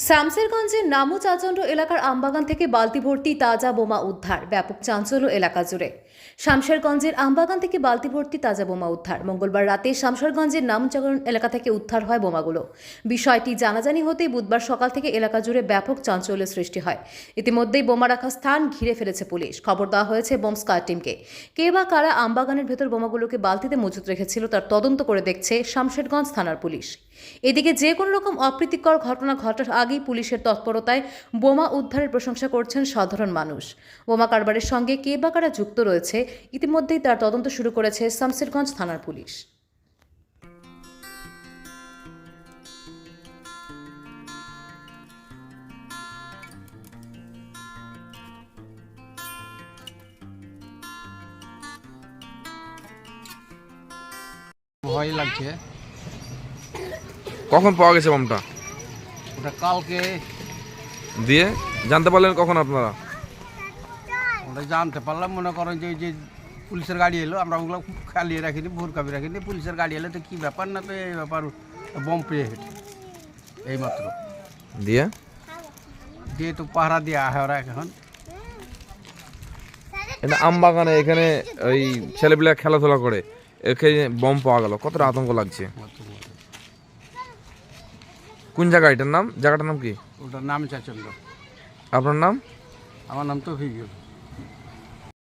শামসেরগঞ্জের নামু চাচণ্ড এলাকার আমবাগান থেকে বালতি ভর্তি তাজা বোমা উদ্ধার, ব্যাপক চাঞ্চল্য এলাকা জুড়ে। শামশেরগঞ্জের আমবাগান থেকে বালতি ভর্তি তাজা বোমা উদ্ধার। মঙ্গলবার রাতে শামশেরগঞ্জের নামচাগরণ এলাকা থেকে উদ্ধার হয় বোমাগুলো। বিষয়টি জানাজানি হতেই বুধবার সকাল থেকে এলাকা জুড়ে ব্যাপক চাঞ্চল্যের সৃষ্টি হয়। ইতিমধ্যেই বোমা রাখার স্থান ঘিরে ফেলেছে পুলিশ। খবর দেওয়া হয়েছে বোম স্কোয়াড টিমকে। কে বা কারা আমবাগানের ভেতর বোমাগুলোকে বালতিতে মজুত রেখেছিল তার তদন্ত করে দেখছে শামশেরগঞ্জ থানার পুলিশ। এদিকে যে কোনো রকম অপ্রীতিকর ঘটনা ঘটার আগেই পুলিশের তৎপরতায় বোমা উদ্ধারের প্রশংসা করছেন সাধারণ মানুষ। বোমা কারবারের সঙ্গে কে বা কারা যুক্ত রয়েছে ইতিমধ্যেই তার তদন্ত শুরু করেছে শামশেরগঞ্জ থানার পুলিশ। ভয় লাগছে। কখন পাওয়া গেছে বোমটা? ওটা কালকে দিয়ে জানতে পারলেন কখন আপনারা? ওটা জানতে পারলাম, মনে করেন যে যে পুলিশের গাড়ি এলো, আমরা ওগুলো খুব খালিয়ে রাখিনি, ভোর কাপি রাখিনি। পুলিশের গাড়ি এলো তো কী ব্যাপার না, তো এই ব্যাপার বোম পেয়ে হেঁটে এইমাত্র দিয়ে দিয়ে তো পাহারা দিয়ে আহে ওরা এখন। এটা আমবাগানে এখানে ওই ছেলেপিলা খেলাধুলা করে, এখানে বোম পাওয়া গেল, কতটা আতঙ্ক লাগছে। কোন জায়গা, এটার নাম, জায়গাটার নাম কি? ওটার নাম চাচন্দ্র। আপনার নাম? আমার নাম তো ভিগিও।